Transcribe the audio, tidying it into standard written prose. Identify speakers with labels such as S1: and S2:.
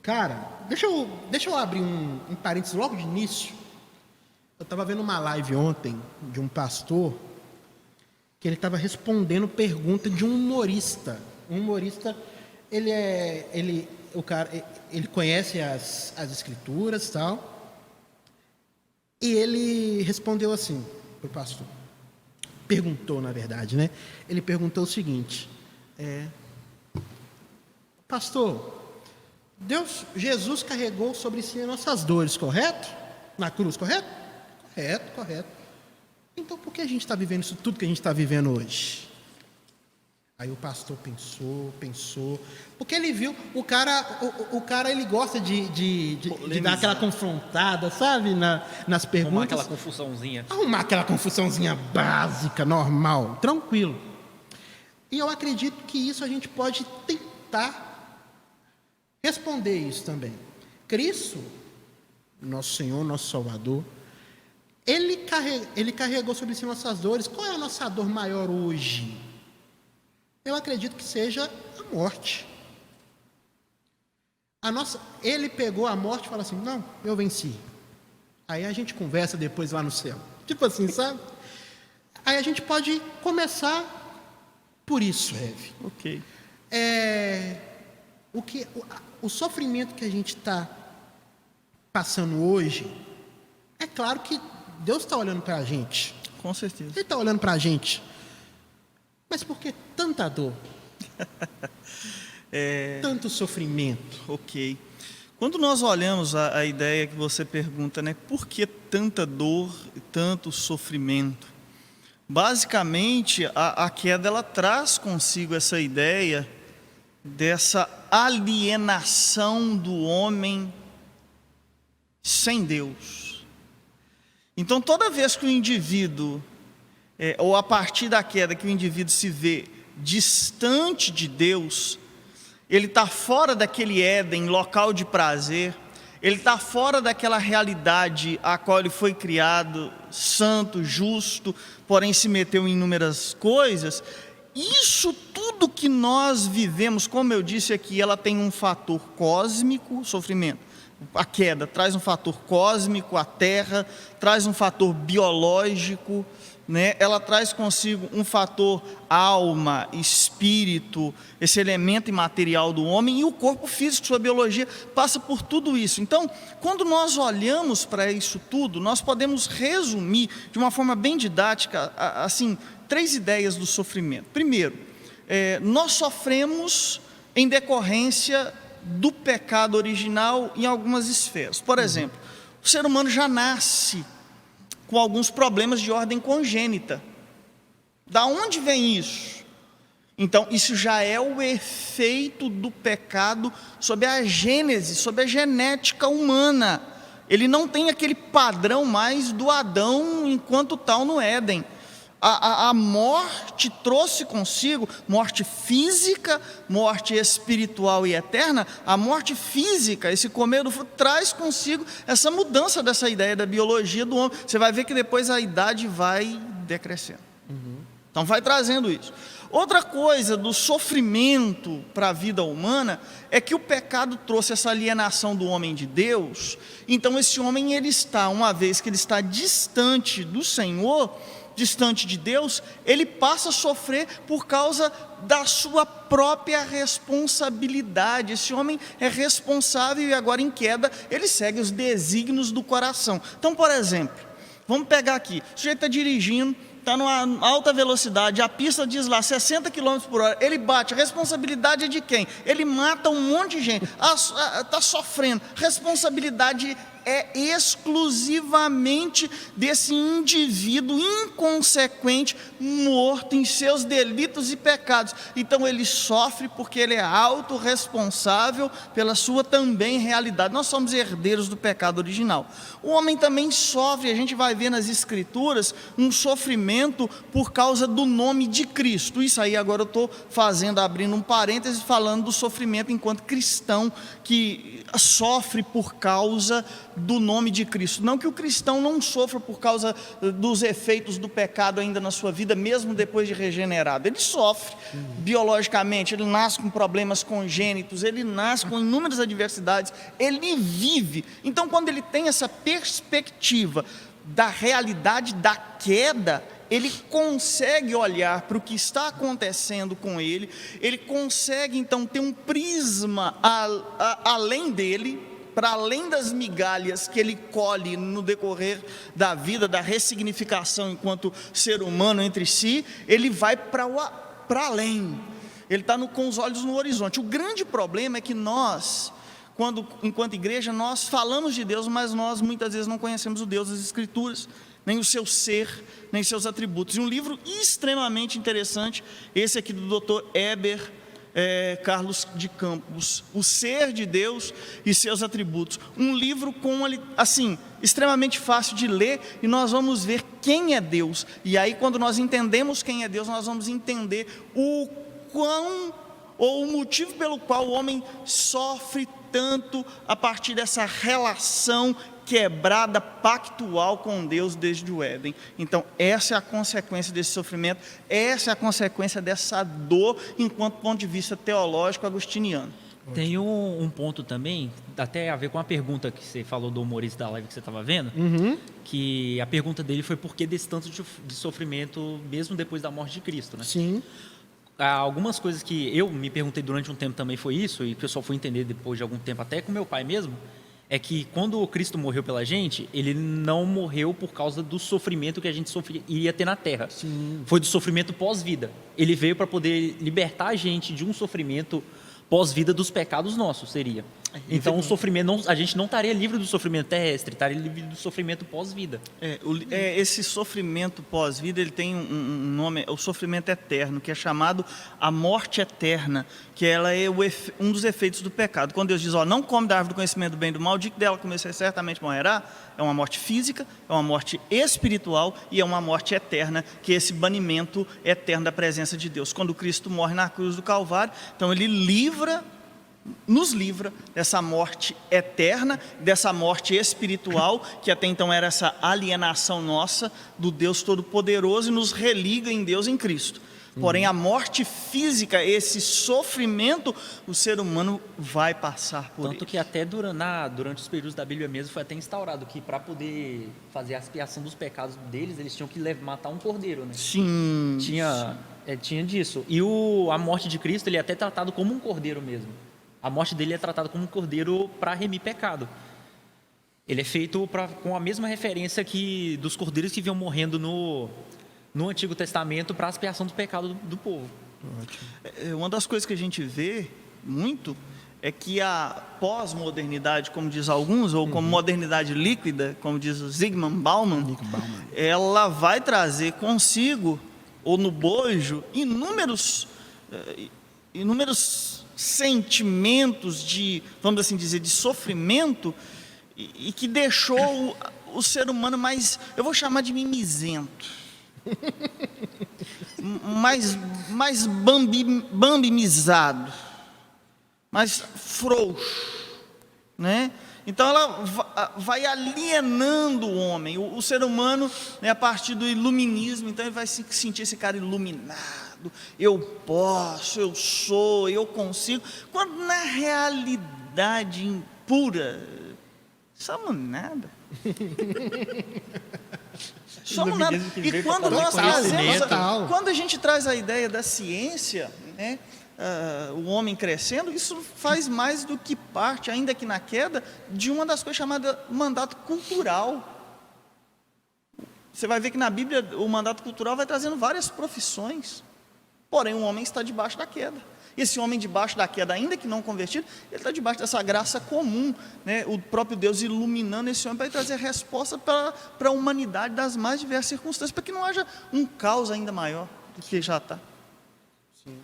S1: Cara, deixa eu abrir um parênteses logo de início. Eu estava vendo uma live ontem de um pastor que ele estava respondendo pergunta de um humorista. Um humorista, ele conhece as escrituras e tal. E ele respondeu assim para o pastor. Perguntou, na verdade, né? Ele perguntou o seguinte: pastor, Jesus carregou sobre si as nossas dores, correto? Na cruz, correto? Correto. Então por que a gente está vivendo isso tudo que a gente está vivendo hoje? Aí o pastor pensou, porque ele viu, o cara ele gosta de dar aquela confrontada, sabe, nas perguntas. Arrumar aquela confusãozinha básica, normal, tranquilo. E eu acredito que isso a gente pode tentar responder isso também. Cristo, nosso Senhor, nosso Salvador, Ele carregou sobre si nossas dores. Qual é a nossa dor maior hoje? Eu acredito que seja a morte. Ele pegou a morte e falou assim: não, eu venci. Aí a gente conversa depois lá no céu. Tipo assim, sabe? Aí a gente pode começar por isso, Rev.
S2: Ok.
S1: O sofrimento que a gente está passando hoje, é claro que Deus está olhando para a gente.
S2: Com certeza.
S1: Ele está olhando para a gente. Mas por que tanta dor? Tanto sofrimento?
S2: Ok. Quando nós olhamos a ideia que você pergunta, né? Por que tanta dor e tanto sofrimento? Basicamente, a queda ela traz consigo essa ideia dessa alienação do homem sem Deus. Então, toda vez que o indivíduo, ou a partir da queda que o indivíduo se vê distante de Deus, ele está fora daquele Éden, local de prazer, ele está fora daquela realidade a qual ele foi criado, santo, justo, porém se meteu em inúmeras coisas. Isso tudo que nós vivemos, como eu disse aqui, ela tem um fator cósmico, sofrimento. A queda traz um fator cósmico, a terra traz um fator biológico, né? Ela traz consigo um fator alma, espírito, esse elemento imaterial do homem, e o corpo físico, sua biologia, passa por tudo isso. Então, quando nós olhamos para isso tudo, nós podemos resumir de uma forma bem didática, assim, 3 ideias do sofrimento. Primeiro, nós sofremos em decorrência do pecado original em algumas esferas. Por exemplo, o ser humano já nasce com alguns problemas de ordem congênita. Da onde vem isso? Então, isso já é o efeito do pecado sobre a gênese, sobre a genética humana. Ele não tem aquele padrão mais do Adão enquanto tal no Éden. A morte trouxe consigo morte física, morte espiritual e eterna. A morte física, esse comer do fruto, traz consigo essa mudança dessa ideia da biologia do homem. Você vai ver que depois a idade vai decrescendo. Então vai trazendo isso. Outra coisa do sofrimento para a vida humana é que o pecado trouxe essa alienação do homem de Deus. Então esse homem, ele está, uma vez que ele está distante do Senhor, distante de Deus, ele passa a sofrer por causa da sua própria responsabilidade. Esse homem é responsável e agora em queda ele segue os desígnios do coração. Então, por exemplo, vamos pegar aqui, o sujeito está dirigindo, está numa alta velocidade, a pista diz lá 60 km por hora, ele bate, a responsabilidade é de quem? Ele mata um monte de gente, está sofrendo, responsabilidade é exclusivamente desse indivíduo inconsequente, morto em seus delitos e pecados. Então ele sofre porque ele é autorresponsável pela sua também realidade. Nós somos herdeiros do pecado original. O homem também sofre, a gente vai ver nas escrituras, um sofrimento por causa do nome de Cristo. Isso aí agora eu estou abrindo um parêntese, falando do sofrimento enquanto cristão, que sofre por causa do nome de Cristo. Não que o cristão não sofra por causa dos efeitos do pecado ainda na sua vida, mesmo depois de regenerado. Ele sofre biologicamente, ele nasce com problemas congênitos, ele nasce com inúmeras adversidades, ele vive. Então, quando ele tem essa perspectiva da realidade da queda, ele consegue olhar para o que está acontecendo com ele, ele consegue então ter um prisma além dele, para além das migalhas que ele colhe no decorrer da vida, da ressignificação enquanto ser humano entre si, ele vai para além, ele está com os olhos no horizonte. O grande problema é que nós, enquanto igreja, nós falamos de Deus, mas nós muitas vezes não conhecemos o Deus das Escrituras, nem o seu ser, nem seus atributos. E um livro extremamente interessante, esse aqui do Dr. Heber Carlos de Campos, O Ser de Deus e Seus Atributos. Um livro assim, extremamente fácil de ler, e nós vamos ver quem é Deus. E aí, quando nós entendemos quem é Deus, nós vamos entender o motivo pelo qual o homem sofre tanto a partir dessa relação quebrada, pactual com Deus desde o Éden. Então, essa é a consequência desse sofrimento, essa é a consequência dessa dor, enquanto ponto de vista teológico agostiniano.
S3: Tem um ponto também, até a ver com a pergunta que você falou do humorista da live que você estava vendo, que a pergunta dele foi por que desse tanto de sofrimento, mesmo depois da morte de Cristo, né?
S1: Sim.
S3: Algumas coisas que eu me perguntei durante um tempo também foi isso, e o pessoal foi entender depois de algum tempo, até com meu pai mesmo, é que quando o Cristo morreu pela gente, ele não morreu por causa do sofrimento que a gente iria ter na Terra.
S1: Sim.
S3: Foi do sofrimento pós-vida. Ele veio para poder libertar a gente de um sofrimento pós-vida dos pecados nossos, seria. Então, o sofrimento, a gente não estaria livre do sofrimento terrestre, estaria livre do sofrimento pós-vida.
S2: Esse sofrimento pós-vida, ele tem um nome, o sofrimento eterno, que é chamado a morte eterna, que ela é um dos efeitos do pecado. Quando Deus diz, não come da árvore do conhecimento do bem e do mal, o dia que dela comer, certamente morrerá, é uma morte física, é uma morte espiritual e é uma morte eterna, que é esse banimento eterno da presença de Deus. Quando Cristo morre na cruz do Calvário, então ele nos livra dessa morte eterna, dessa morte espiritual, que até então era essa alienação nossa do Deus Todo-Poderoso, e nos religa em Deus em Cristo. Porém, a morte física, esse sofrimento, o ser humano vai passar por
S3: Tanto que até durante os períodos da Bíblia mesmo foi até instaurado que para poder fazer a expiação dos pecados deles, eles tinham que matar um cordeiro, né?
S2: Sim.
S3: Tinha disso. E a morte de Cristo, ele é até tratado como um cordeiro mesmo. A morte dele é tratada como um cordeiro para remir pecado. Ele é feito com a mesma referência que dos cordeiros que vinham morrendo no Antigo Testamento para a expiação do pecado do povo.
S2: Uma das coisas que a gente vê muito é que a pós-modernidade, como diz alguns, ou como modernidade líquida, como diz o Zygmunt Bauman, ela vai trazer consigo, ou no bojo, inúmeros sentimentos de, vamos assim dizer, de sofrimento, e que deixou o ser humano mais, eu vou chamar de mimizento, mais bambimizado, mais frouxo, né? Então ela vai alienando o homem, o ser humano, né, a partir do iluminismo. Então ele vai se sentir esse cara iluminado, eu posso, eu sou, eu consigo, quando na realidade pura, somos nada. Somos nada. E quando nós quando a gente traz a ideia da ciência, né, o homem crescendo, isso faz mais do que parte, ainda que na queda, de uma das coisas chamadas mandato cultural. Você vai ver que na Bíblia o mandato cultural vai trazendo várias profissões, porém o homem está debaixo da queda. Esse homem debaixo da queda, ainda que não convertido, ele está debaixo dessa graça comum, né? O próprio Deus iluminando esse homem para trazer resposta para a humanidade das mais diversas circunstâncias, para que não haja um caos ainda maior do que já está.
S1: Sim.